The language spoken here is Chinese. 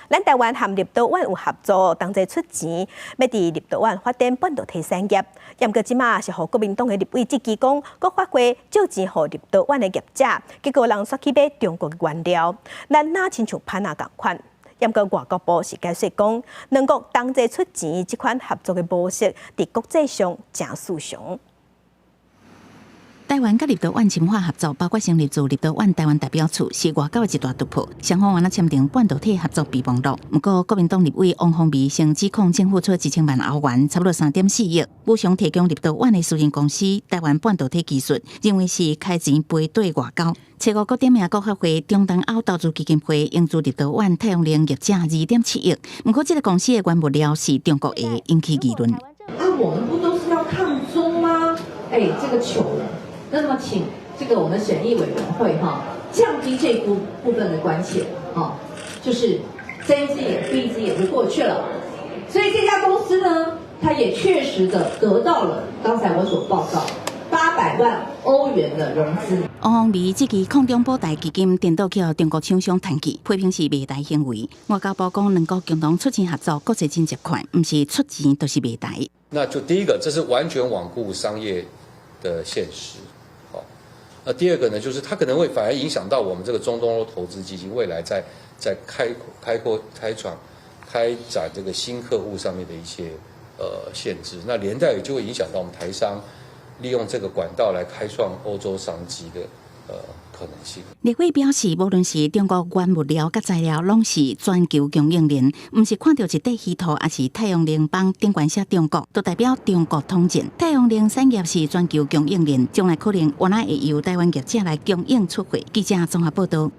咱台湾和立陶宛有合作，同齐出钱，要伫立陶宛发展半导体产业。不过即马是互国民党的立委质疑讲，国发会借钱互立陶宛的业者，结果人煞去买中国的原料，咱哪亲像潘啊共款。不过外交部是解释讲，两国同齐出钱，这款合作的模式伫国际上正适常。台湾甲立陶宛深化合作，包括成立自立陶宛台湾代表处，是外交的一大突破。双方原来签订半导体合作备忘录，不过国民党立委王宏维先指控政府出1000万欧元，差不多3.4亿，无偿提供立陶宛的私人公司台湾半导体技术，认为是开钱背对外交。七五国点名国发会中东欧投资基金会应资立陶宛太阳能业者2.7亿，不过这个公司的原物料是中国的，引起议论。我们不都是要抗中吗？这个糗了。那么，请这个我们审议委员会降低这部分的关切就是睁一只眼闭一只眼就过去了。所以这家公司呢，它也确实的得到了刚才我所报告800万欧元的融资。王宏维这支抗中保台基金颠倒去中国厂商谈去，批评是卖台行为。外交部讲，两国共同出钱合作，国际真接款，不是出钱就是卖台。那就第一个，这是完全罔顾商业的现实。那第二个呢，就是它可能会反而影响到我们这个中东欧投资基金未来在开展这个新客户上面的一些限制，那连带也就会影响到我们台商利用这个管道来开创欧洲商机的可能性。立委表示，无论是中国原物料甲材料，拢是全球供应链，唔是看到一块稀土，也是太阳能板顶管写中国，都代表中国统战。太阳能产业是全球供应链，将来可能原来会由台湾业者来供应出货。记者综合报道。